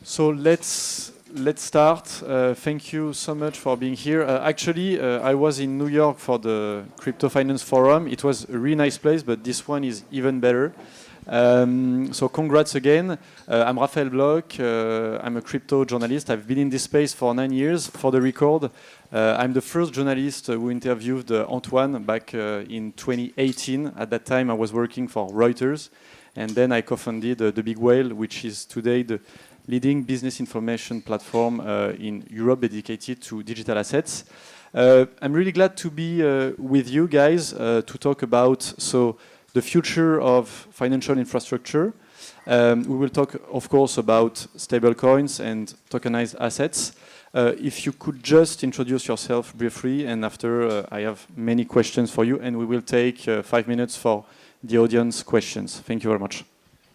So let's start. Thank you so much for being here. Actually, I was in New York for the Crypto Finance Forum. It was a really nice place, but this one is even better. So congrats again. I'm Rafael Bloch. I'm a crypto journalist. I've been in this space for 9 years. For the record, I'm the first journalist who interviewed Antoine back in 2018. At that time, I was working for Reuters. And then I co-founded The Big Whale, which is today the leading business information platform in Europe dedicated to digital assets. I'm really glad to be with you guys to talk about the future of financial infrastructure. We will talk, of course, about stablecoins and tokenized assets. If you could just introduce yourself briefly, and after I have many questions for you, and we will take 5 minutes for the audience questions. Thank you very much.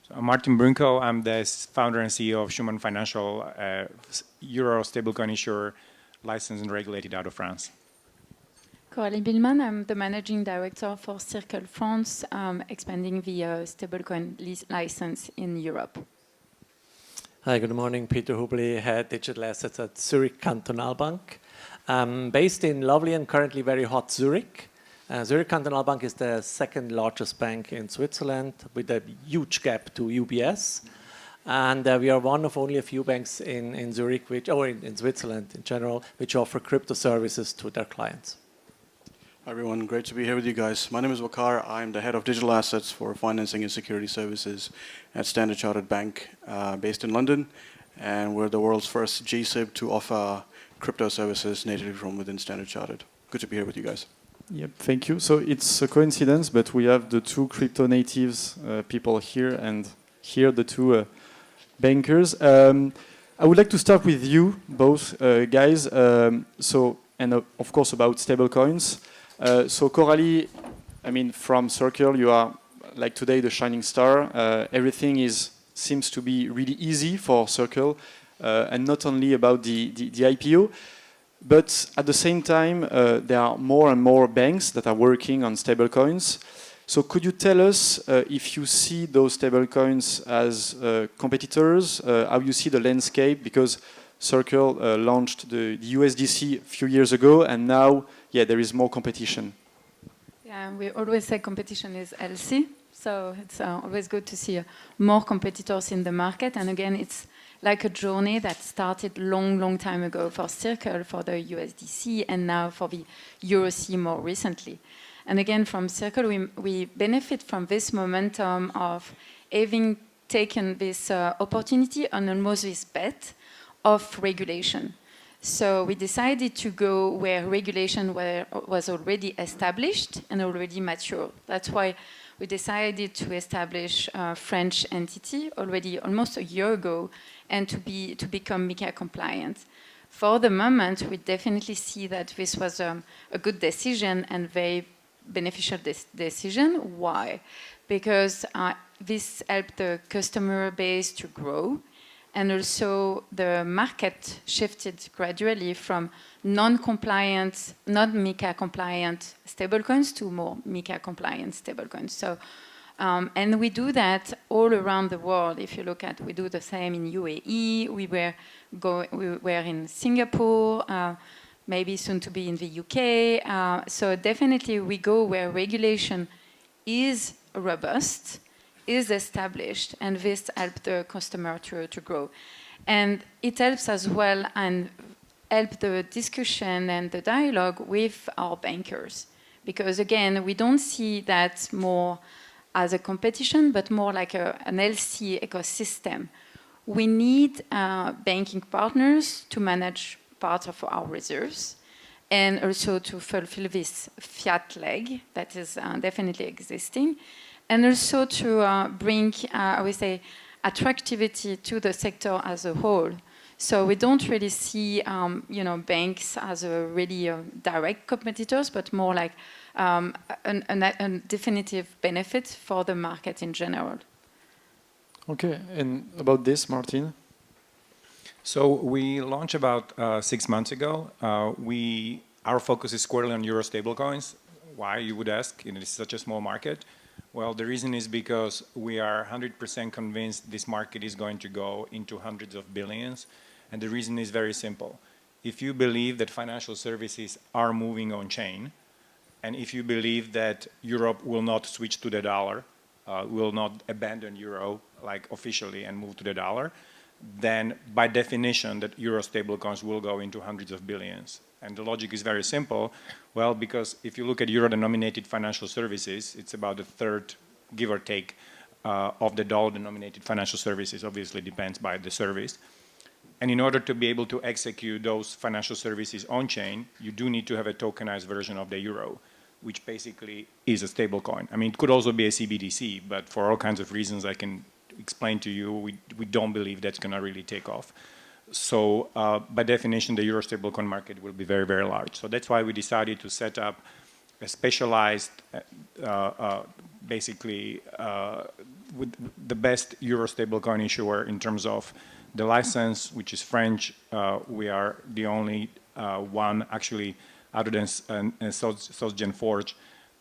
So I'm Martin Bruncko. I'm the founder and CEO of Schuman Financial, Euro stablecoin issuer, licensed and regulated out of France. Coralie Billmann, I'm the managing director for Circle France, expanding the stablecoin license in Europe. Hi, good morning. Peter Hübli, head digital assets at Zurich Kantonalbank. Based in lovely and currently very hot Zurich. Zurich Kantonalbank is the second largest bank in Switzerland with a huge gap to UBS. And we are one of only a few banks in Zurich, in Switzerland in general, which offer crypto services to their clients. Hi everyone, great to be here with you guys. My name is Waqar. I'm the head of digital assets for financing and security services at Standard Chartered Bank, based in London. And we're the world's first GSIB to offer crypto services natively from within Standard Chartered. Good to be here with you guys. Yep, thank you. So it's a coincidence, but we have the two crypto natives people here, and here the two bankers. I would like to start with you both guys. Of course about stablecoins. So Coralie, I mean, from Circle, you are like today the shining star. Everything seems to be really easy for Circle, and not only about the IPO. But at the same time, there are more and more banks that are working on stablecoins. So could you tell us if you see those stablecoins as competitors, how you see the landscape? Because Circle launched the USDC a few years ago, and now, there is more competition. Yeah, we always say competition is healthy. So it's always good to see more competitors in the market. And again, it's like a journey that started long time ago for Circle, for the USDC, and now for the EuroC more recently. And again, from Circle, we benefit from this momentum of having taken this opportunity and almost this bet of regulation. So we decided to go where regulation was already established and already mature. That's why we decided to establish a French entity already almost a year ago, and to become MiCA compliant. For the moment, we definitely see that this was a good decision and very beneficial decision. Why? Because this helped the customer base to grow, and also the market shifted gradually from non-compliant, not MiCA compliant stablecoins to more MiCA compliant stablecoins. So, and we do that all around the world. If you look at, we do the same in UAE. We were in Singapore, maybe soon to be in the UK. So definitely we go where regulation is robust, is established, and this helps the customer to grow. And it helps as well and help the discussion and the dialogue with our bankers. Because again, we don't see that more as a competition, but more like an healthy ecosystem. We need banking partners to manage part of our reserves and also to fulfill this fiat leg that is definitely existing, and also to bring, I would say, attractivity to the sector as a whole. So we don't really see, banks as a really direct competitors, but more like a definitive benefit for the market in general. Okay, and about this, Martin? So we launched about 6 months ago. Our focus is squarely on Euro stablecoins. Why, you would ask? It is such a small market. Well, the reason is because we are 100% convinced this market is going to go into hundreds of billions. And the reason is very simple. If you believe that financial services are moving on chain, and if you believe that Europe will not switch to the dollar, will not abandon euro like officially and move to the dollar, then by definition that euro stablecoins will go into hundreds of billions. And the logic is very simple. Well, because if you look at euro-denominated financial services, it's about a third, give or take, of the dollar-denominated financial services. Obviously depends by the service. And in order to be able to execute those financial services on-chain, you do need to have a tokenized version of the euro, which basically is a stablecoin. I mean, it could also be a CBDC, but for all kinds of reasons I can explain to you, we don't believe that's going to really take off. So by definition, the euro stablecoin market will be very, very large. So that's why we decided to set up a specialized, basically, with the best euro stablecoin issuer in terms of the license, which is French. We are the only one, actually, other than SocGen Forge,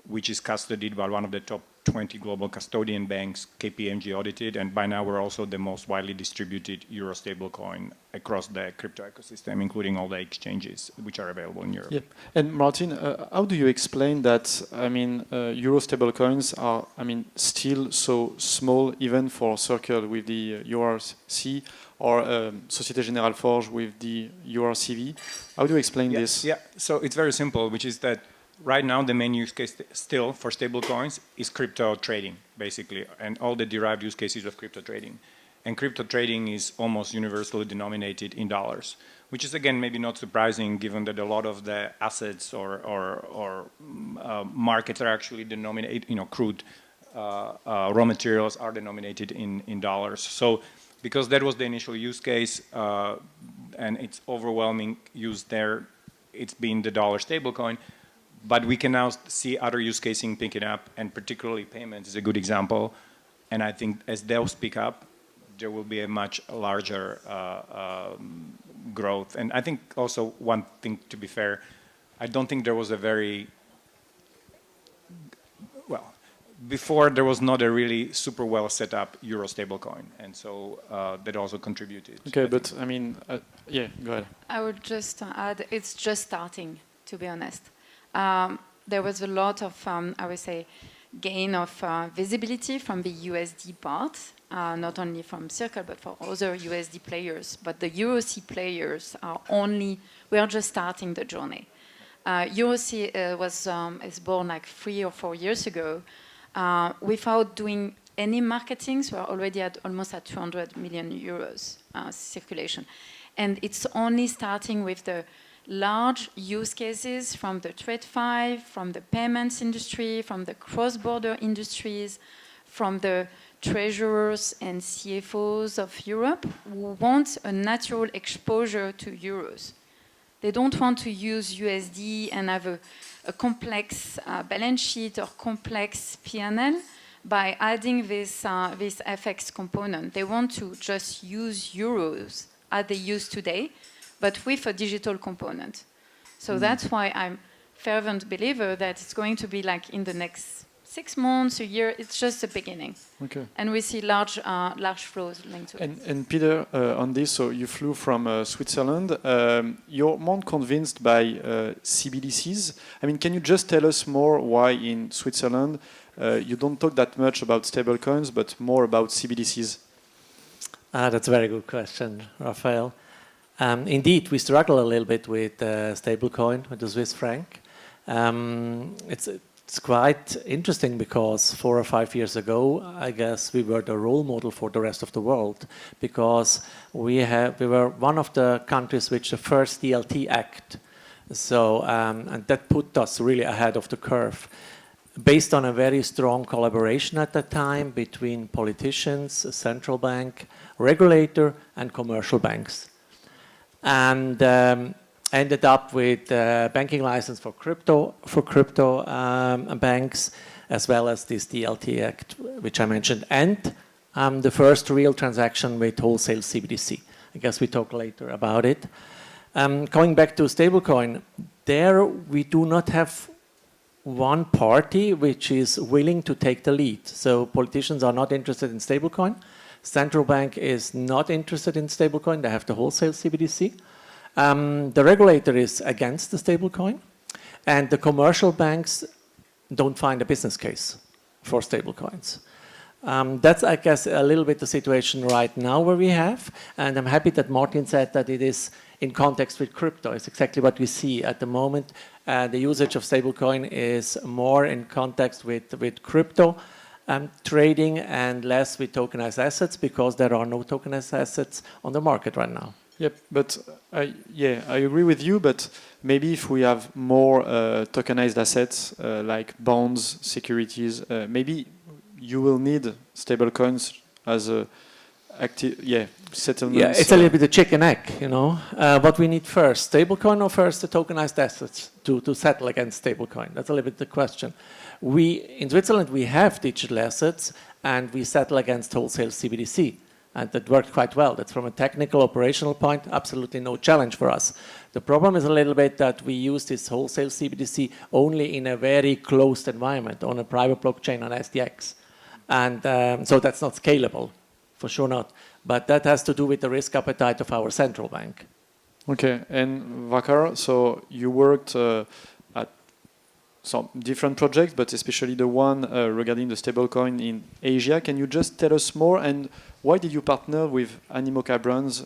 which is custodied by one of the top 20 global custodian banks, KPMG audited, and by now we're also the most widely distributed euro stablecoin across the crypto ecosystem, including all the exchanges which are available in Europe. Yep. And Martin, how do you explain that? I mean, euro stablecoins are, I mean, still so small, even for Circle with the URC or Société Générale Forge with the URCV. How do you explain this? Yeah, so it's very simple, which is that right now, the main use case still for stablecoins is crypto trading, basically, and all the derived use cases of crypto trading. And crypto trading is almost universally denominated in dollars, which is, again, maybe not surprising given that a lot of the assets or markets are actually denominated, crude raw materials are denominated in dollars. So because that was the initial use case and its overwhelming use there, it's been the dollar stablecoin. But we can now see other use cases picking up, and particularly payments is a good example. And I think as those pick up, there will be a much larger growth. And I think also one thing, to be fair, I don't think there was a very, well, before there was not a really super well set up euro stablecoin. And so that also contributed. Okay, but I mean, yeah, go ahead. I would just add, it's just starting, to be honest. There was a lot of, I would say, gain of visibility from the USD part, not only from Circle, but for other USD players. But the EuroC players are only, we are just starting the journey. EuroC is born like 3 or 4 years ago. Without doing any marketing, so we're already almost at 200 million euros circulation. And it's only starting with the large use cases from the TradFi, from the payments industry, from the cross-border industries, from the treasurers and CFOs of Europe who want a natural exposure to euros. They don't want to use USD and have a complex balance sheet or complex P&L by adding this FX component. They want to just use euros as they use today, but with a digital component. So that's why I'm a fervent believer that it's going to be like in the next 6 months, a year, it's just the beginning. Okay. And we see large flows linked to it. And Peter, on this, so you flew from Switzerland. You're more convinced by CBDCs. I mean, can you just tell us more why in Switzerland you don't talk that much about stablecoins, but more about CBDCs? That's a very good question, Rafael. Indeed, we struggle a little bit with stablecoin, with the Swiss franc. It's quite interesting because 4 or 5 years ago, I guess we were the role model for the rest of the world because we were one of the countries which the first DLT Act. So, and that put us really ahead of the curve based on a very strong collaboration at that time between politicians, a central bank, regulator, and commercial banks. And ended up with banking license for crypto banks, as well as this DLT Act, which I mentioned, and the first real transaction with wholesale CBDC. I guess we talk later about it. Going back to stablecoin, there we do not have one party which is willing to take the lead. So politicians are not interested in stablecoin. Central bank is not interested in stablecoin. They have the wholesale CBDC. The regulator is against the stablecoin. And the commercial banks don't find a business case for stablecoins. That's, I guess, a little bit the situation right now where we have. And I'm happy that Martin said that it is in context with crypto. It's exactly what we see at the moment. The usage of stablecoin is more in context with crypto trading and less with tokenized assets because there are no tokenized assets on the market right now. Yep, but I agree with you, but maybe if we have more tokenized assets like bonds, securities, maybe you will need stablecoins as a settlement. Yeah, it's a little bit of chicken egg, you know. What we need first, stablecoin or first the tokenized assets to settle against stablecoin? That's a little bit the question. In Switzerland, we have digital assets and we settle against wholesale CBDC. And that worked quite well. That's from a technical, operational point, absolutely no challenge for us. The problem is a little bit that we use this wholesale CBDC only in a very closed environment, on a private blockchain on SDX. And so that's not scalable, for sure not. But that has to do with the risk appetite of our central bank. Okay, and Waqar, so you worked at some different projects, but especially the one regarding the stablecoin in Asia. Can you just tell us more? And why did you partner with Animoca Brands?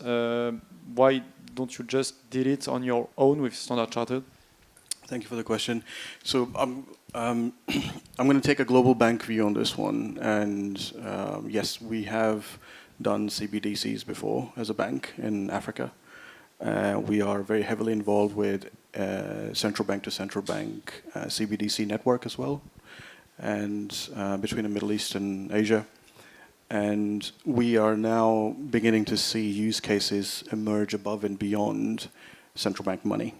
Why don't you just did it on your own with Standard Chartered? Thank you for the question. So I'm going to take a global bank view on this one. And yes, we have done CBDCs before as a bank in Africa. We are very heavily involved with central bank to central bank CBDC network as well, and between the Middle East and Asia. And we are now beginning to see use cases emerge above and beyond central bank money.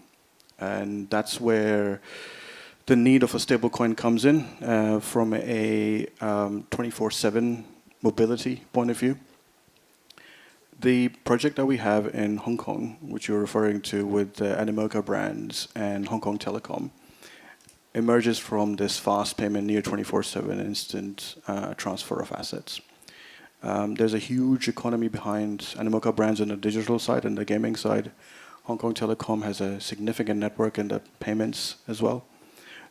And that's where the need of a stablecoin comes in from a 24/7 mobility point of view. The project that we have in Hong Kong, which you're referring to with the Animoca Brands and Hong Kong Telecom, emerges from this fast payment, near 24/7 instant transfer of assets. There's a huge economy behind Animoca Brands on the digital side and the gaming side. Hong Kong Telecom has a significant network in the payments as well.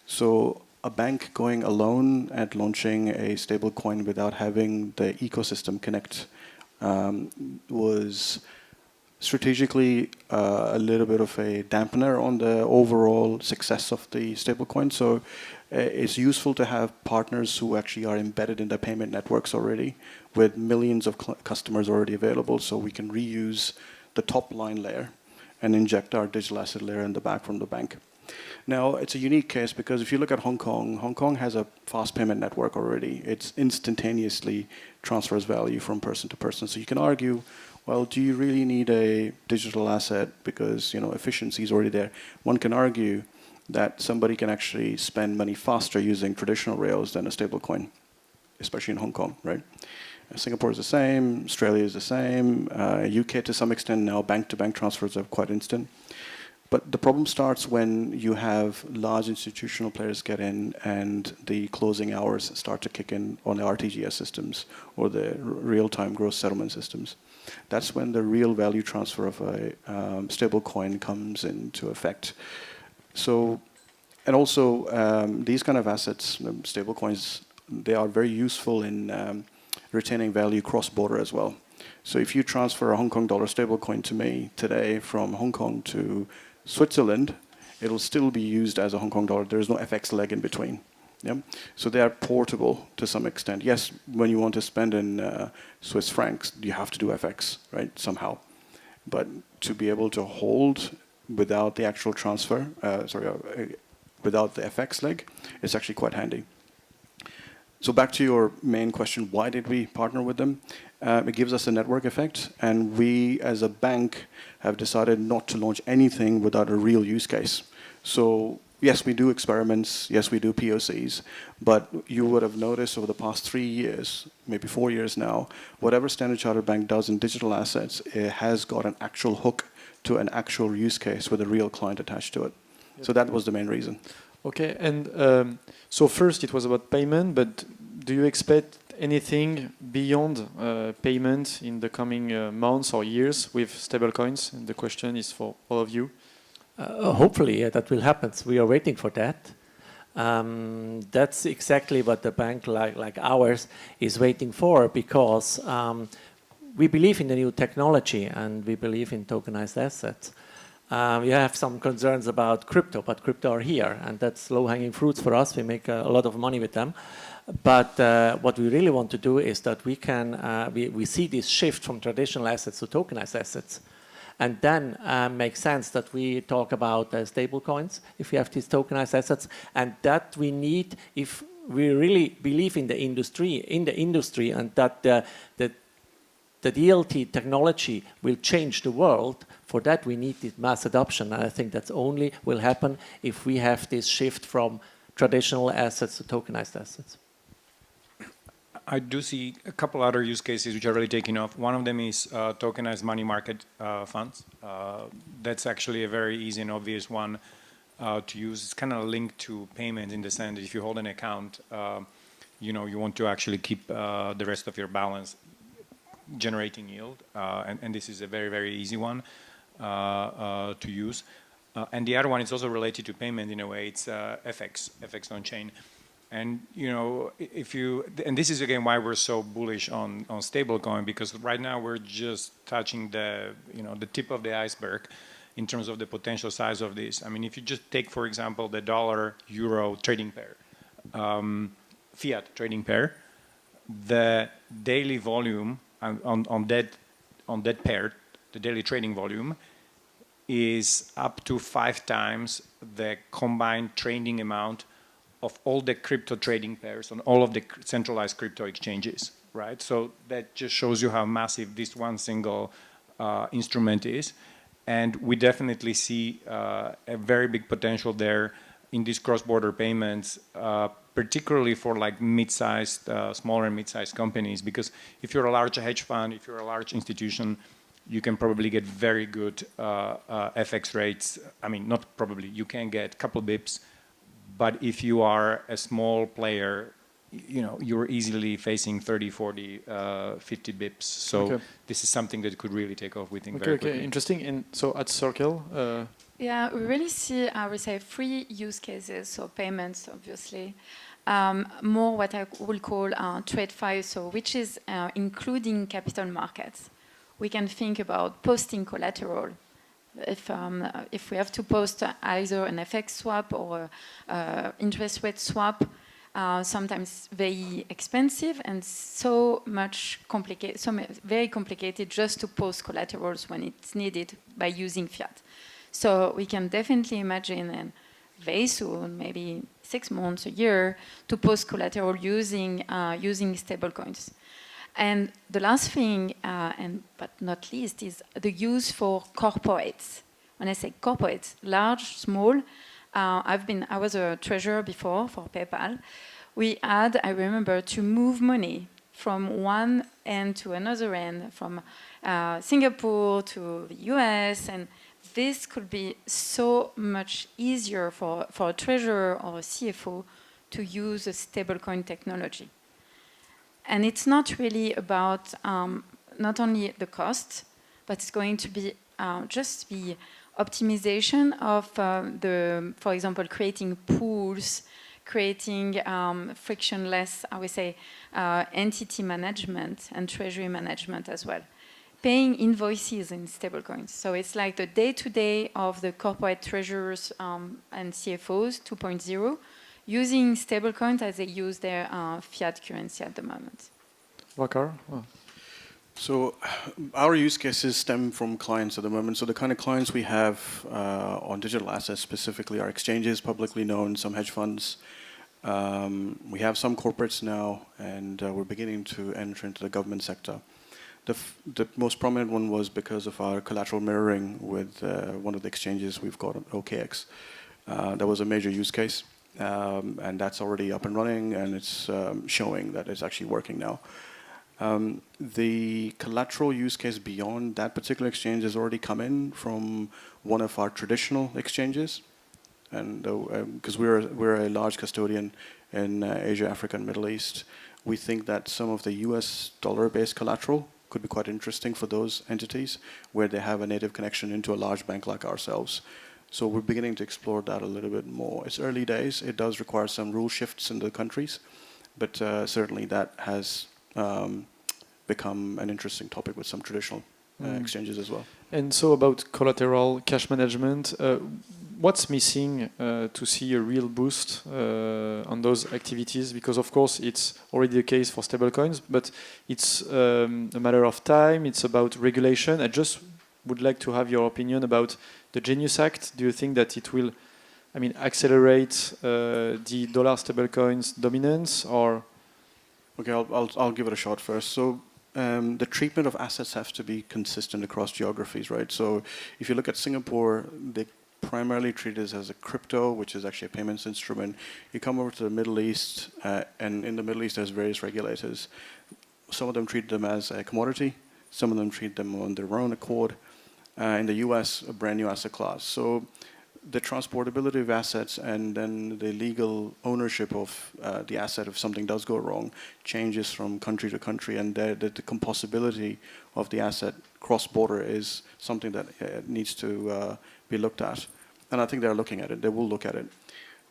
So a bank going alone at launching a stable coin without having the ecosystem connect was strategically a little bit of a dampener on the overall success of the stablecoin. So it's useful to have partners who actually are embedded in the payment networks already, with millions of customers already available, so we can reuse the top line layer and inject our digital asset layer in the back from the bank. Now, it's a unique case because if you look at Hong Kong has a fast payment network already. It's instantaneously transfers value from person to person. So you can argue, well, do you really need a digital asset because, you know, efficiency is already there? One can argue that somebody can actually spend money faster using traditional rails than a stable coin, especially in Hong Kong, right? Singapore is the same, Australia is the same, UK to some extent now, bank-to-bank transfers are quite instant. But the problem starts when you have large institutional players get in and the closing hours start to kick in on the RTGS systems or the real-time gross settlement systems. That's when the real value transfer of a stable coin comes into effect. So, and also these kind of assets, stable coins, they are very useful in retaining value cross-border as well. So if you transfer a Hong Kong dollar stable coin to me today from Hong Kong to Switzerland, it'll still be used as a Hong Kong dollar. There is no FX leg in between. Yeah? So they are portable to some extent. Yes, when you want to spend in Swiss francs, you have to do FX, right, somehow. But to be able to hold without the actual transfer, without the FX leg, it's actually quite handy. So back to your main question, why did we partner with them? It gives us a network effect, and we as a bank have decided not to launch anything without a real use case. So yes, we do experiments, yes, we do POCs, but you would have noticed over the past 3 years, maybe 4 years now, whatever Standard Chartered Bank does in digital assets, it has got an actual hook to an actual use case with a real client attached to it. So that was the main reason. Okay, and so first it was about payment, but do you expect anything beyond payment in the coming months or years with stablecoins? And the question is for all of you. Hopefully, that will happen. We are waiting for that. That's exactly what the bank like ours is waiting for, because we believe in the new technology and we believe in tokenized assets. We have some concerns about crypto, but crypto are here, and that's low-hanging fruits for us. We make a lot of money with them. But what we really want to do is that we can we see this shift from traditional assets to tokenized assets, and then makes sense that we talk about stable coins if we have these tokenized assets, and that we need if we really believe in the industry, and that the DLT technology will change the world. For that, we need this mass adoption, and I think that's only will happen if we have this shift from traditional assets to tokenized assets. I do see a couple other use cases which are really taking off. One of them is tokenized money market funds. That's actually a very easy and obvious one to use. It's kind of linked to payments in the sense that if you hold an account, you know, you want to actually keep the rest of your balance generating yield, and this is a very, very easy one to use. And the other one is also related to payment in a way. It's FX on chain. And you know, if you, and this is again why we're so bullish on stablecoin, because right now we're just touching the, you know, the tip of the iceberg in terms of the potential size of this. I mean, if you just take, for example, the dollar-euro trading pair, fiat trading pair, the daily volume on that pair, the daily trading volume, is up to 5 times the combined trading amount of all the crypto trading pairs on all of the centralized crypto exchanges, right? So that just shows you how massive this one single instrument is. And we definitely see a very big potential there in these cross-border payments, particularly for like mid-sized, smaller and mid-sized companies, because if you're a large hedge fund, if you're a large institution, you can probably get very good FX rates. I mean, not probably, you can get a couple bips, but if you are a small player, you know, you're easily facing 30, 40, 50 bips. So this is something that could really take off, we think, very quickly. Okay, interesting. And so at Circle, yeah, we really see, I would say, 3 use cases. So payments, obviously. More what I will call TradFi, so which is including capital markets. We can think about posting collateral. If we have to post either an FX swap or interest rate swap, sometimes very expensive and so much complicated, very complicated just to post collaterals when it's needed by using fiat. So we can definitely imagine, and very soon, maybe 6 months, a year, to post collateral using stablecoins. And the last thing, but not least, is the use for corporates. When I say corporates, large, small, I was a treasurer before for PayPal. We had, I remember, to move money from one end to another end, from Singapore to the US, and this could be so much easier for a treasurer or a CFO to use a stablecoin technology. And it's not really about not only the cost, but it's going to be just the optimization of for example, creating pools, creating frictionless, I would say, entity management and treasury management as well. Paying invoices in stablecoins. So it's like the day-to-day of the corporate treasurers and CFOs 2.0, using stablecoins as they use their fiat currency at the moment. Waqar? So our use cases stem from clients at the moment. So the kind of clients we have on digital assets specifically are exchanges, publicly known, some hedge funds. We have some corporates now, and we're beginning to enter into the government sector. The most prominent one was because of our collateral mirroring with one of the exchanges we've got, OKX. That was a major use case. And that's already up and running, and it's showing that it's actually working now. The collateral use case beyond that particular exchange has already come in from one of our traditional exchanges. and because we're a large custodian in Asia, Africa, and Middle East, we think that some of the US dollar-based collateral could be quite interesting for those entities where they have a native connection into a large bank like ourselves. So we're beginning to explore that a little bit more. It's early days. It does require some rule shifts in the countries, but certainly that has become an interesting topic with some traditional exchanges as well. And so about collateral cash management, what's missing to see a real boost on those activities? Because of course it's already the case for stablecoins, but it's a matter of time, it's about regulation. I just would like to have your opinion about the Genius Act. Do you think that it will, accelerate the dollar stablecoins dominance, or? Okay, I'll give it a shot first. So the treatment of assets has to be consistent across geographies, right? So if you look at Singapore, they primarily treat it as a crypto, which is actually a payments instrument. You come over to the Middle East, and in the Middle East there's various regulators. Some of them treat them as a commodity. Some of them treat them on their own accord. In the US, a brand new asset class. So the transportability of assets and then the legal ownership of the asset if something does go wrong changes from country to country, and the composability of the asset cross-border is something that needs to be looked at. And I think they're looking at it. They will look at it.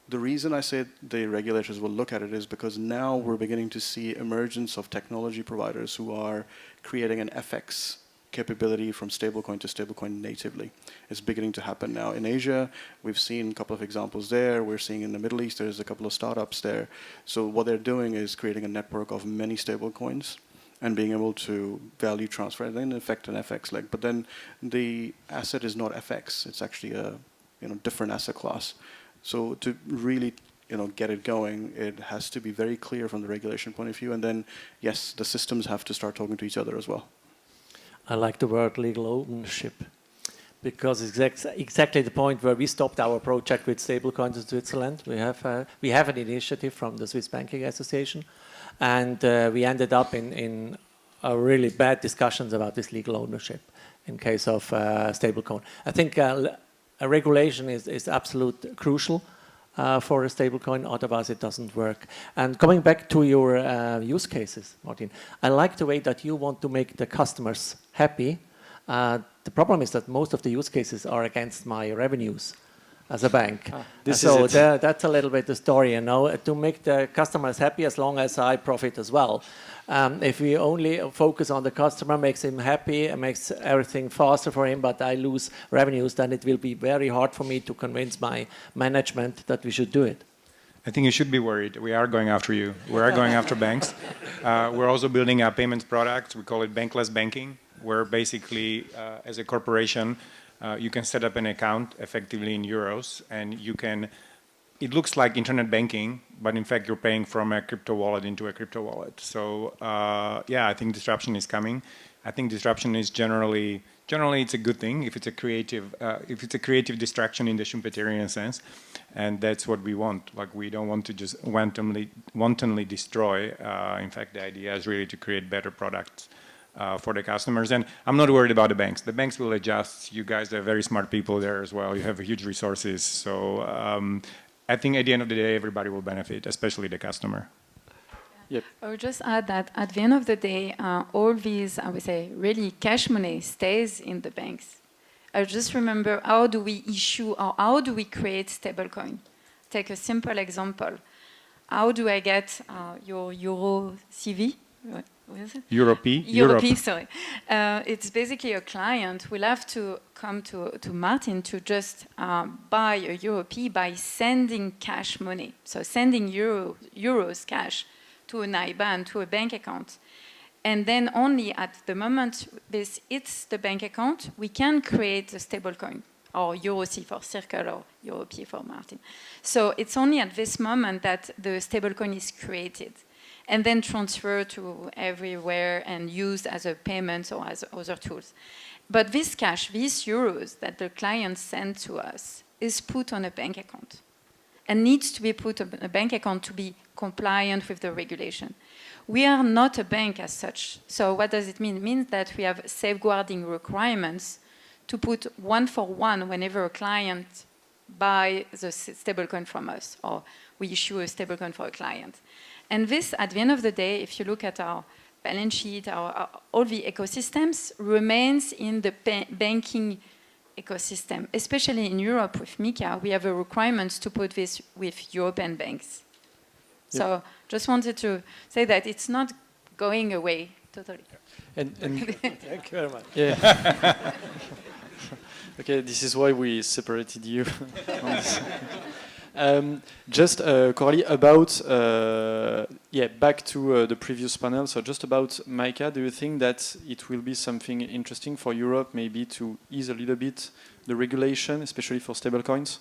The reason I say the regulators will look at it is because now we're beginning to see emergence of technology providers who are creating an FX capability from stablecoin to stablecoin natively. It's beginning to happen now. In Asia, we've seen a couple of examples there. We're seeing in the Middle East, there's a couple of startups there. So what they're doing is creating a network of many stablecoins and being able to value transfer and then in effect an FX leg. But then the asset is not FX. It's actually a different asset class. So to really get it going, it has to be very clear from the regulation point of view. And then, yes, the systems have to start talking to each other as well. I like the word legal ownership, because it's exactly the point where we stopped our project with stablecoins in Switzerland. We have an initiative from the Swiss Banking Association, and we ended up in a really bad discussions about this legal ownership in case of stablecoin. I think a regulation is absolute crucial for a stablecoin, otherwise it doesn't work. And coming back to your use cases, Martin, I like the way that you want to make the customers happy. The problem is that most of the use cases are against my revenues as a bank. That's a little bit the story, to make the customers happy as long as I profit as well. If we only focus on the customer, makes him happy, and makes everything faster for him, but I lose revenues, then it will be very hard for me to convince my management that we should do it. I think you should be worried. We are going after you. We are going after banks. We're also building a payments product. We call it bankless banking, where basically, as a corporation, you can set up an account effectively in euros, and you can. It looks like internet banking, but in fact, you're paying from a crypto wallet into a crypto wallet. So, I think disruption is coming. I think disruption is generally it's a good thing if it's a creative distraction in the Schumpeterian sense, and that's what we want. Like, we don't want to just wantonly destroy. In fact, the idea is really to create better products for the customers. And I'm not worried about the banks. The banks will adjust. You guys are very smart people there as well. You have huge resources. So I think at the end of the day, everybody will benefit, especially the customer. Yep. I would just add that at the end of the day, all these, I would say, really cash money stays in the banks. I just remember, how do we issue or how do we create stablecoin? Take a simple example. How do I get your Euro CV? What is it? Europe. Sorry. It's basically a client will have to come to Martin to just buy a Europe by sending cash money. So sending euros cash to an IBAN, to a bank account. And then only at the moment this hits the bank account, we can create a stablecoin, or EuroC for Circle, or Europe for Martin. So it's only at this moment that the stablecoin is created and then transferred to everywhere and used as a payment or as other tools. But this cash, these euros that the client sends to us, is put on a bank account and needs to be put on a bank account to be compliant with the regulation. We are not a bank as such. So what does it mean? It means that we have safeguarding requirements to put one for one whenever a client buy the stablecoin from us, or we issue a stablecoin for a client. And this, at the end of the day, if you look at our balance sheet, all the ecosystems remains in the banking ecosystem, especially in Europe with MiCA, we have a requirement to put this with European banks. Yeah. So just wanted to say that it's not going away totally. And Thank you very much. yeah. Okay, this is why we separated you. On this. Just Coralie, about back to the previous panel. So just about MiCA, do you think that it will be something interesting for Europe, maybe to ease a little bit the regulation, especially for stablecoins?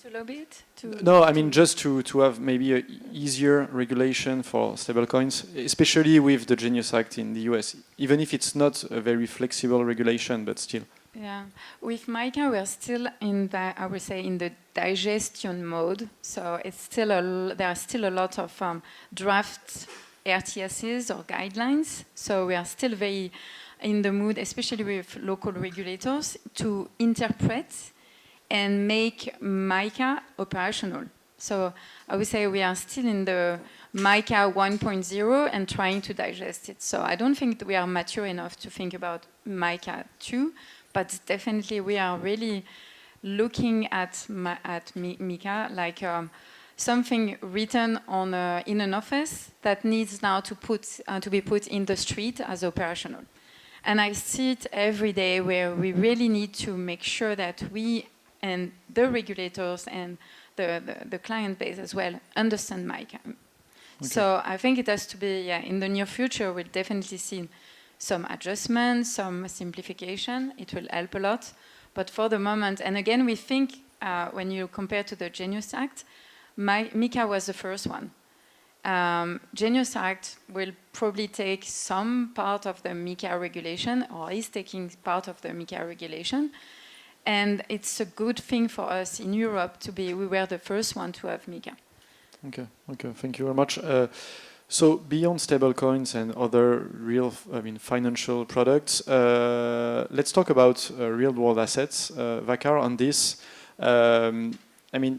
To lobby it? No, I mean just to have maybe a easier regulation for stablecoins, especially with the Genius Act in the US, even if it's not a very flexible regulation, but still. Yeah, with MiCA we are still in the, I would say, in the digestion mode. So it's still there are still a lot of draft RTSs or guidelines. So we are still very in the mood, especially with local regulators, to interpret and make MiCA operational. So I would say we are still in the MiCA 1.0 and trying to digest it. So I don't think that we are mature enough to think about MiCA 2. But definitely, we are really looking at MiCA like something written on in an office that needs now to be put in the street as operational. And I see it every day where we really need to make sure that we and the regulators and the client base as well understand MiCA. Okay. So I think it has to be, in the near future, we'll definitely see some adjustments, some simplification. It will help a lot. But for the moment, and again, we think when you compare to the Genius Act, MiCA was the first one. Genius Act will probably take some part of the MiCA regulation, or is taking part of the MiCA regulation. And it's a good thing for us in Europe to be, we were the first one to have MiCA. Okay, thank you very much. So beyond stablecoins and other financial products, let's talk about real-world assets. Waqar, on this,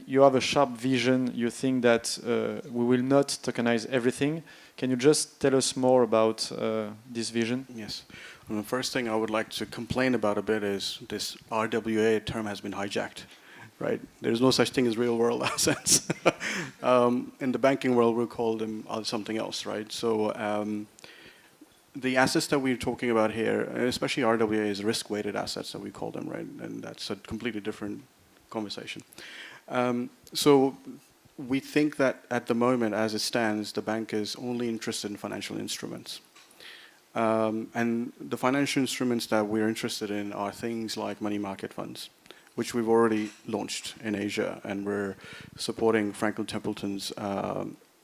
you have a sharp vision. You think that we will not tokenize everything. Can you just tell us more about this vision? Yes. Well, the first thing I would like to complain about a bit is this RWA term has been hijacked. Right? There's no such thing as real-world assets. In the banking world, we'll call them something else, right? So the assets that we're talking about here, especially RWA, is risk-weighted assets that we call them, right? And that's a completely different conversation. So we think that at the moment, as it stands, the bank is only interested in financial instruments. And the financial instruments that we're interested in are things like money market funds, which we've already launched in Asia, and we're supporting Franklin Templeton's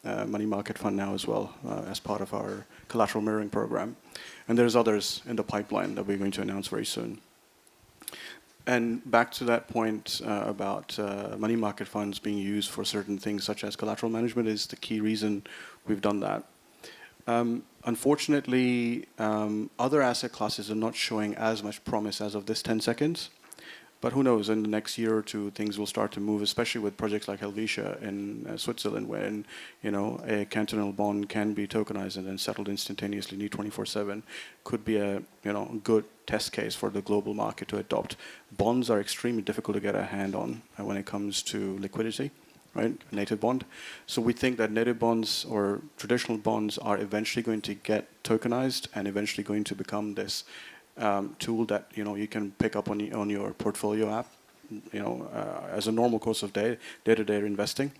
money market fund now as well as part of our collateral mirroring program. And there's others in the pipeline that we're going to announce very soon. And back to that point about money market funds being used for certain things such as collateral management is the key reason we've done that. Unfortunately, other asset classes are not showing as much promise as of this 10 seconds. But who knows, in the next year or two, things will start to move, especially with projects like Helvetia in Switzerland, when a cantonal bond can be tokenized and then settled instantaneously, need 24/7, could be a good test case for the global market to adopt. Bonds are extremely difficult to get a hand on when it comes to liquidity, right? Native bond. So we think that native bonds or traditional bonds are eventually going to get tokenized and eventually going to become this tool that you can pick up on your portfolio app, as a normal course of day-to-day investing.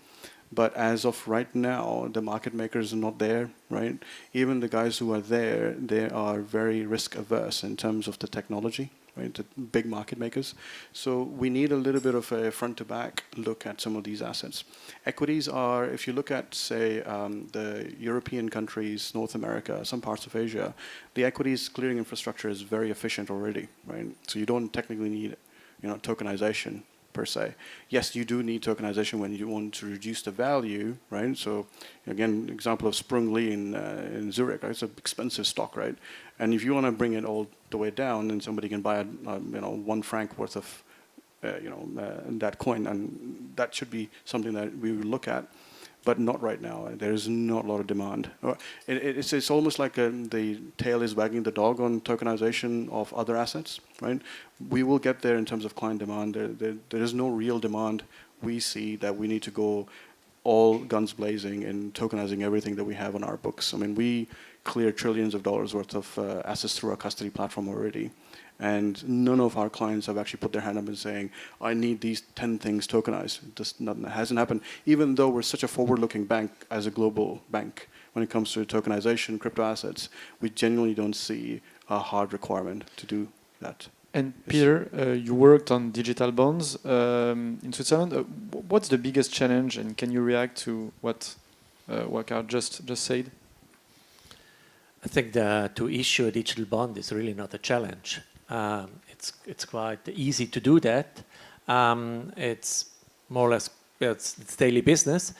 But as of right now, the market makers are not there, right? Even the guys who are there, they are very risk averse in terms of the technology, right? The big market makers. So we need a little bit of a front-to-back look at some of these assets. Equities are, if you look at, say, the European countries, North America, some parts of Asia, the equities clearing infrastructure is very efficient already, right? So you don't technically need, tokenization per se. Yes, you do need tokenization when you want to reduce the value, right? So again, example of Sprung Lee in Zurich, right? It's an expensive stock, right? And if you want to bring it all the way down, then somebody can buy 1 franc worth of that coin, and that should be something that we will look at. But not right now. There is not a lot of demand. It's almost like the tail is wagging the dog on tokenization of other assets, right? We will get there in terms of client demand. There is no real demand we see that we need to go all guns blazing in tokenizing everything that we have on our books. I mean, we clear trillions of dollars worth of assets through our custody platform already. And none of our clients have actually put their hand up and saying, I need these 10 things tokenized. It hasn't happened, even though we're such a forward-looking bank as a global bank. When it comes to tokenization, crypto assets, we genuinely don't see a hard requirement to do that. And Peter, you worked on digital bonds in Switzerland. What's the biggest challenge, and can you react to what Waqar just said? I think to issue a digital bond is really not a challenge. It's quite easy to do that. It's more or less it's daily business.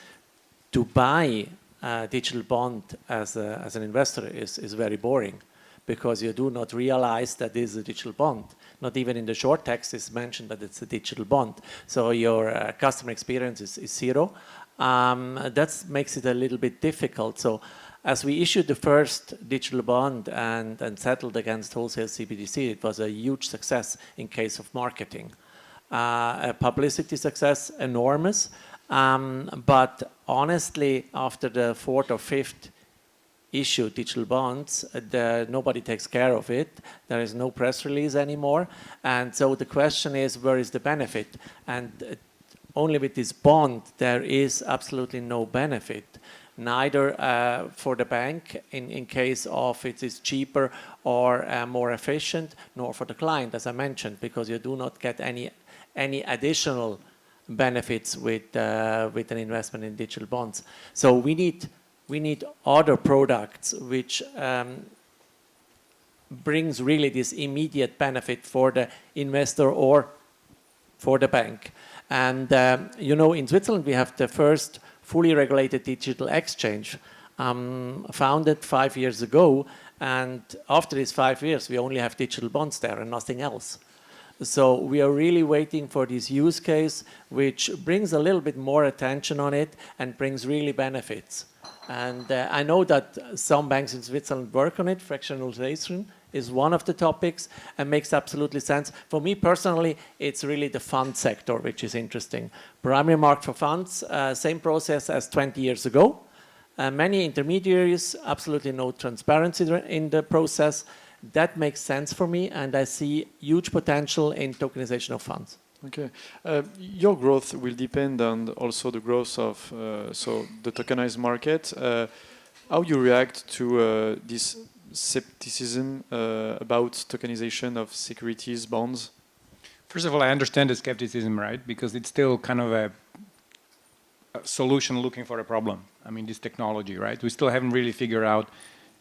To buy a digital bond as an investor is very boring, because you do not realize that this is a digital bond. Not even in the short text is mentioned that it's a digital bond. So your customer experience is zero. That makes it a little bit difficult. So as we issued the first digital bond and settled against wholesale CBDC, it was a huge success in case of marketing. A publicity success, enormous. But honestly, after the fourth or fifth issue digital bonds, nobody takes care of it. There is no press release anymore. And so the question is, where is the benefit? And only with this bond, there is absolutely no benefit. Neither for the bank in case of it is cheaper or more efficient, nor for the client, as I mentioned, because you do not get any additional benefits with an investment in digital bonds. So we need other products which brings really this immediate benefit for the investor or for the bank. And in Switzerland we have the first fully regulated digital exchange, founded 5 years ago, and after these 5 years we only have digital bonds there and nothing else. So we are really waiting for this use case which brings a little bit more attention on it and brings really benefits. And I know that some banks in Switzerland work on it. Fractionalization is one of the topics and makes absolutely sense. For me personally, it's really the fund sector which is interesting. Primary market for funds, same process as 20 years ago. Many intermediaries, absolutely no transparency in the process. That makes sense for me, and I see huge potential in tokenization of funds. Okay, your growth will depend on also the growth of the tokenized market. How you react to this skepticism about tokenization of securities bonds? First of all, I understand the skepticism, right? Because it's still kind of a solution looking for a problem. I mean, this technology, right? We still haven't really figured out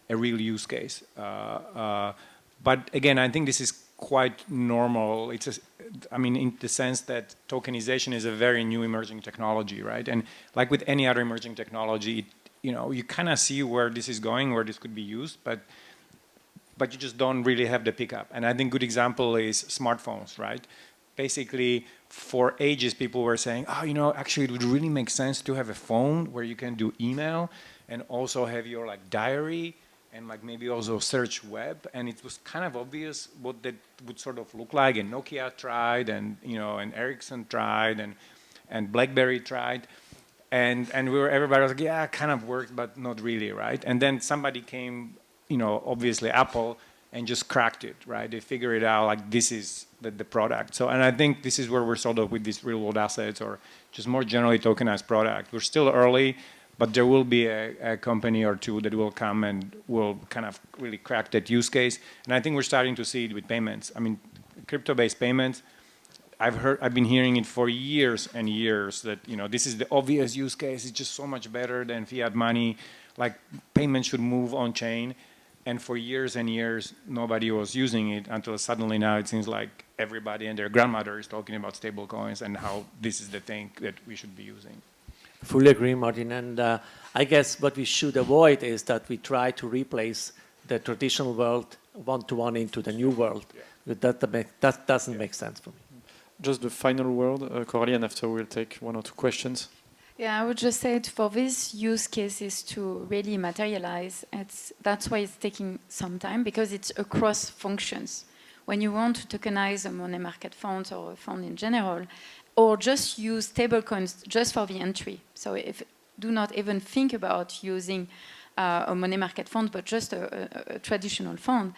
a real use case. But again, I think this is quite normal. In the sense that tokenization is a very new emerging technology, right? And like with any other emerging technology, you kind of see where this is going, where this could be used, but you just don't really have the pickup. And I think good example is smartphones, right? Basically, for ages, people were saying, actually, it would really make sense to have a phone where you can do email and also have your diary and maybe also search web. And it was kind of obvious what that would sort of look like. And Nokia tried, and and Ericsson tried, and BlackBerry tried. And everybody was like, yeah, it kind of worked, but not really, right? And then somebody came, obviously Apple, and just cracked it, right? They figured it out, this is the product. So, and I think this is where we're sort of with these real-world assets, or just more generally tokenized product. We're still early, but there will be a company or two that will come and will kind of really crack that use case. And I think we're starting to see it with payments. I mean, crypto-based payments, I've been hearing it for years and years that, this is the obvious use case. It's just so much better than fiat money. Payments should move on chain. And for years and years, nobody was using it until suddenly now it seems like everybody and their grandmother is talking about stable coins and how this is the thing that we should be using. Fully agree, Martin. And I guess what we should avoid is that we try to replace the traditional world one-to-one into the new world. Yeah. That doesn't make sense for me. just the final word, Coralie, and after we'll take 1 or 2 questions. Yeah, I would just say for these use cases to really materialize, that's why it's taking some time, because it's across functions. When you want to tokenize a money market fund or a fund in general, or just use stablecoins just for the entry. So do not even think about using a money market fund, but just a traditional fund.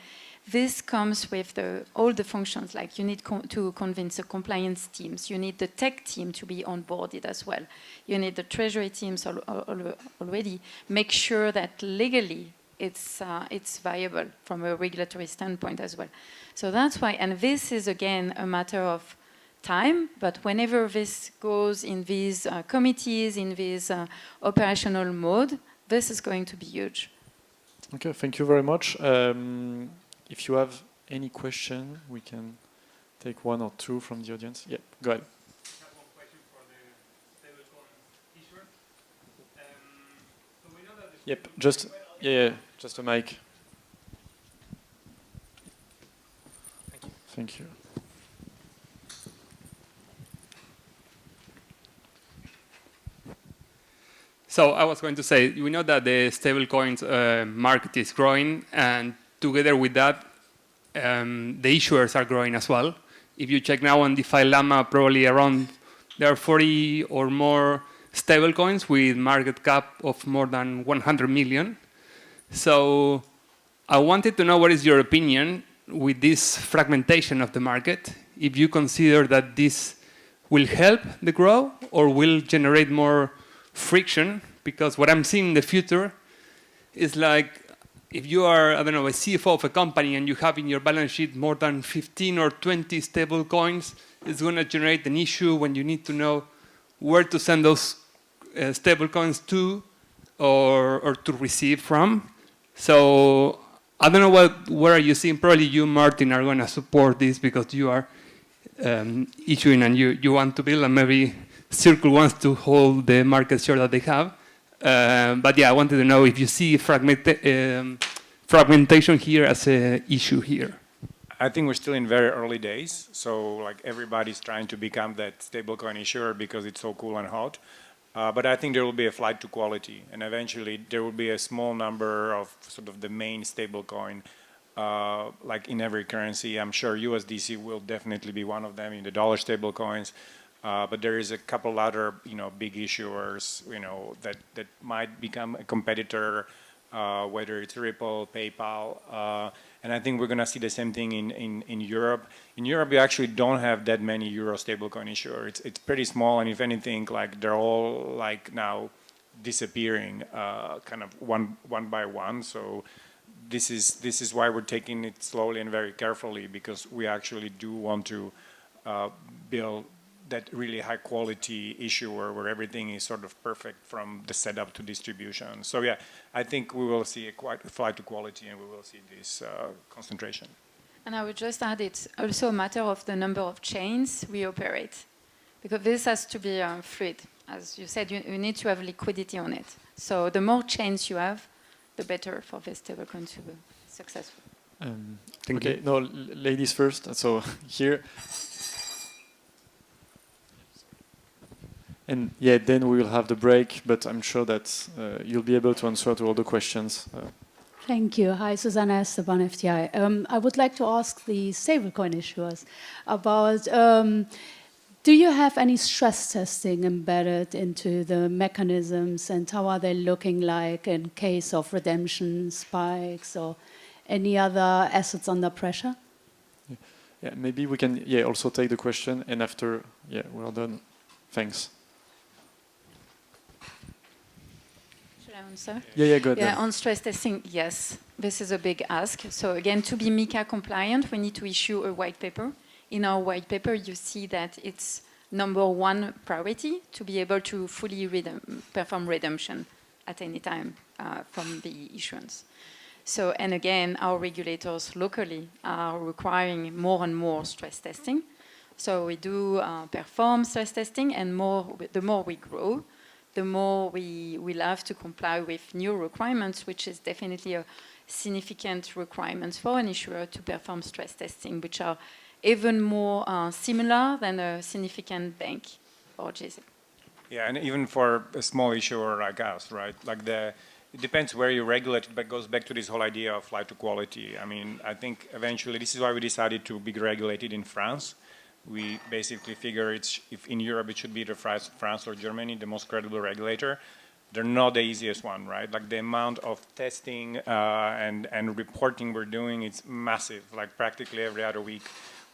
This comes with all the functions, like you need to convince the compliance teams, you need the tech team to be onboarded as well, you need the treasury teams already, make sure that legally it's viable from a regulatory standpoint as well. So that's why, and this is again a matter of time, but whenever this goes in these committees, in this operational mode, this is going to be huge. Okay, thank you very much. If you have any question, we can take 1 or 2 from the audience. Yeah, go ahead. I have one question for the stablecoin issuer. So we know that Yep, just a mic. Thank you. So I was going to say, we know that the stablecoins market is growing, and together with that, the issuers are growing as well. If you check now on DeFi Llama, probably there are 40 or more stablecoins with market cap of more than 100 million. So I wanted to know what is your opinion with this fragmentation of the market, if you consider that this will help the growth or will generate more friction, because what I'm seeing in the future is like, if you are, I don't know, a CFO of a company and you have in your balance sheet more than 15 or 20 stable coins, it's going to generate an issue when you need to know where to send those stable coins to or to receive from. So I don't know where are you seeing, probably you, Martin, are going to support this because you are issuing and you want to build, and maybe Circle wants to hold the market share that they have. But yeah, I wanted to know if you see fragmentation here as an issue here. I think we're still in very early days. So like everybody's trying to become that stablecoin issuer because it's so cool and hot. But I think there will be a flight to quality, and eventually there will be a small number of sort of the main stablecoin, like in every currency. I'm sure USDC will definitely be one of them in the dollar stablecoins. But there is a couple other, big issuers, that might become a competitor, whether it's Ripple, PayPal, and I think we're going to see the same thing in Europe. In Europe, you actually don't have that many euro stablecoin issuers. It's pretty small, and if anything, like they're all like now disappearing, kind of one by one. So this is why we're taking it slowly and very carefully, because we actually do want to build that really high quality issuer where everything is sort of perfect from the setup to distribution. So yeah, I think we will see a flight to quality, and we will see this concentration. And I would just add, it's also a matter of the number of chains we operate, because this has to be fluid. As you said, you need to have liquidity on it. So the more chains you have, the better for this stablecoin to be successful. Okay, no, ladies first. So here. And yeah, then we will have the break, but I'm sure that you'll be able to answer to all the questions. Thank you. Hi, Susanna Esteban, FTI. I would like to ask the stablecoin issuers about, do you have any stress testing embedded into the mechanisms, and how are they looking like in case of redemption spikes or any other assets under pressure? Yeah, maybe we can also take the question, and after, we're done. Thanks. Answer? Yeah, go ahead. Yeah, on stress testing, yes, this is a big ask. So again, to be MiCA compliant, we need to issue a white paper. In our white paper, you see that it's #1 priority to be able to fully perform redemption at any time from the issuance. So, and again, our regulators locally are requiring more and more stress testing. So we do perform stress testing, and the more we grow, the more we will have to comply with new requirements, which is definitely a significant requirement for an issuer to perform stress testing, which are even more similar than a significant bank or GC. Yeah, and even for a small issuer like us, right? Like it depends where you regulate it, but it goes back to this whole idea of flight to quality. I mean, I think eventually this is why we decided to be regulated in France. We basically figure if in Europe it should be either France or Germany, the most credible regulator. They're not the easiest one, right? Like the amount of testing and reporting we're doing, it's massive. Like practically every other week,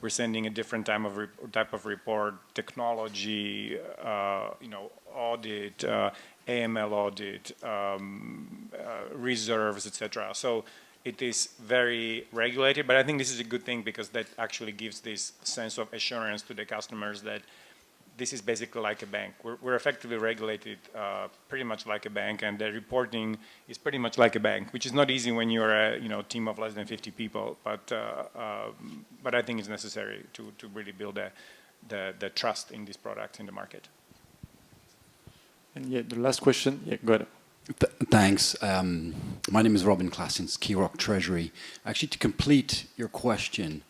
we're sending a different type of report, technology, audit, AML audit, reserves, etc. So it is very regulated, but I think this is a good thing because that actually gives this sense of assurance to the customers that this is basically like a bank. We're effectively regulated pretty much like a bank, and the reporting is pretty much like a bank, which is not easy when you're a team of less than 50 people. But I think it's necessary to really build the trust in this product in the market. And yeah, the last question. Yeah, go ahead. Thanks. My name is Robin Klassens, Keyrock Treasury. Actually, to complete your question,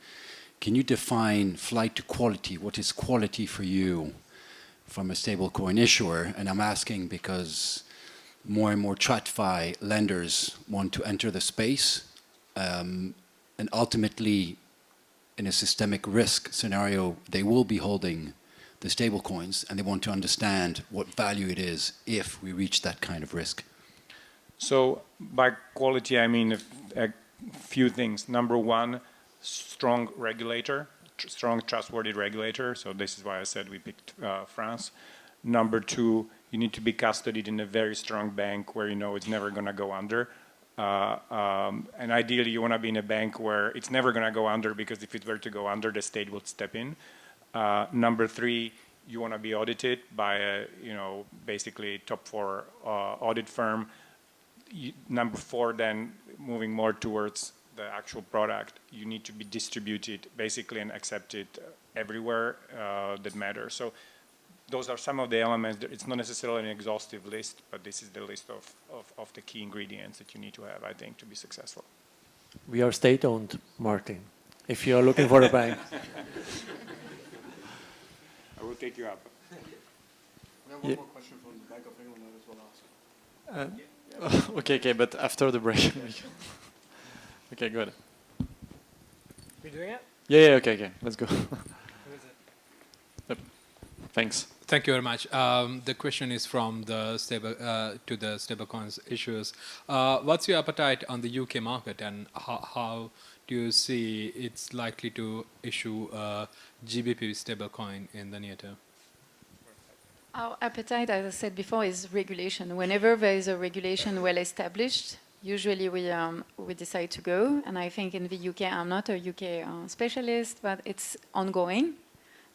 can you define flight to quality? What is quality for you from a stablecoin issuer? And I'm asking because more and more TradFi lenders want to enter the space, and ultimately, in a systemic risk scenario, they will be holding the stablecoins, and they want to understand what value it is if we reach that kind of risk. So by quality, I mean a few things. Number one, strong regulator, strong trustworthy regulator. So this is why I said we picked France. Number two, you need to be custodied in a very strong bank where you know it's never going to go under. And ideally, you want to be in a bank where it's never going to go under, because if it were to go under, the state would step in. Number three, you want to be audited by a, basically top 4 audit firm. Number 4, then moving more towards the actual product, you need to be distributed basically and accepted everywhere that matters. So those are some of the elements. It's not necessarily an exhaustive list, but this is the list of the key ingredients that you need to have, I think, to be successful. We are state-owned, Martin, if you are looking for a bank. I will take you up. We have one more question from the Bank of England as well. Okay, but after the break. Okay, go ahead. We doing it? Yeah, okay, let's go. Yep. Thanks. Thank you very much. The question is from the to the stablecoins issuers. What's your appetite on the UK market, and how do you see it's likely to issue a GBP stablecoin in the near term? Our appetite, as I said before, is regulation. Whenever there is a regulation well established, usually we decide to go. And I think in the UK, I'm not a UK specialist, but it's ongoing,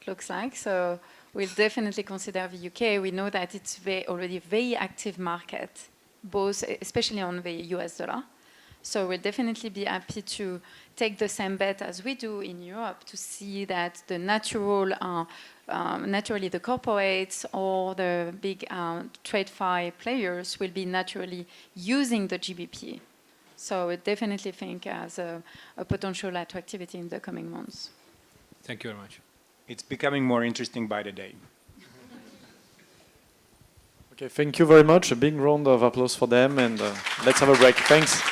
it looks like. So we'll definitely consider the UK. We know that it's already a very active market, both, especially on the US dollar. So we'll definitely be happy to take the same bet as we do in Europe to see that the naturally the corporates or the big TradFi players will be naturally using the GBP. So we definitely think as a potential attractivity in the coming months. Thank you very much. It's becoming more interesting by the day. Okay, thank you very much. A big round of applause for them, and let's have a break. Thanks.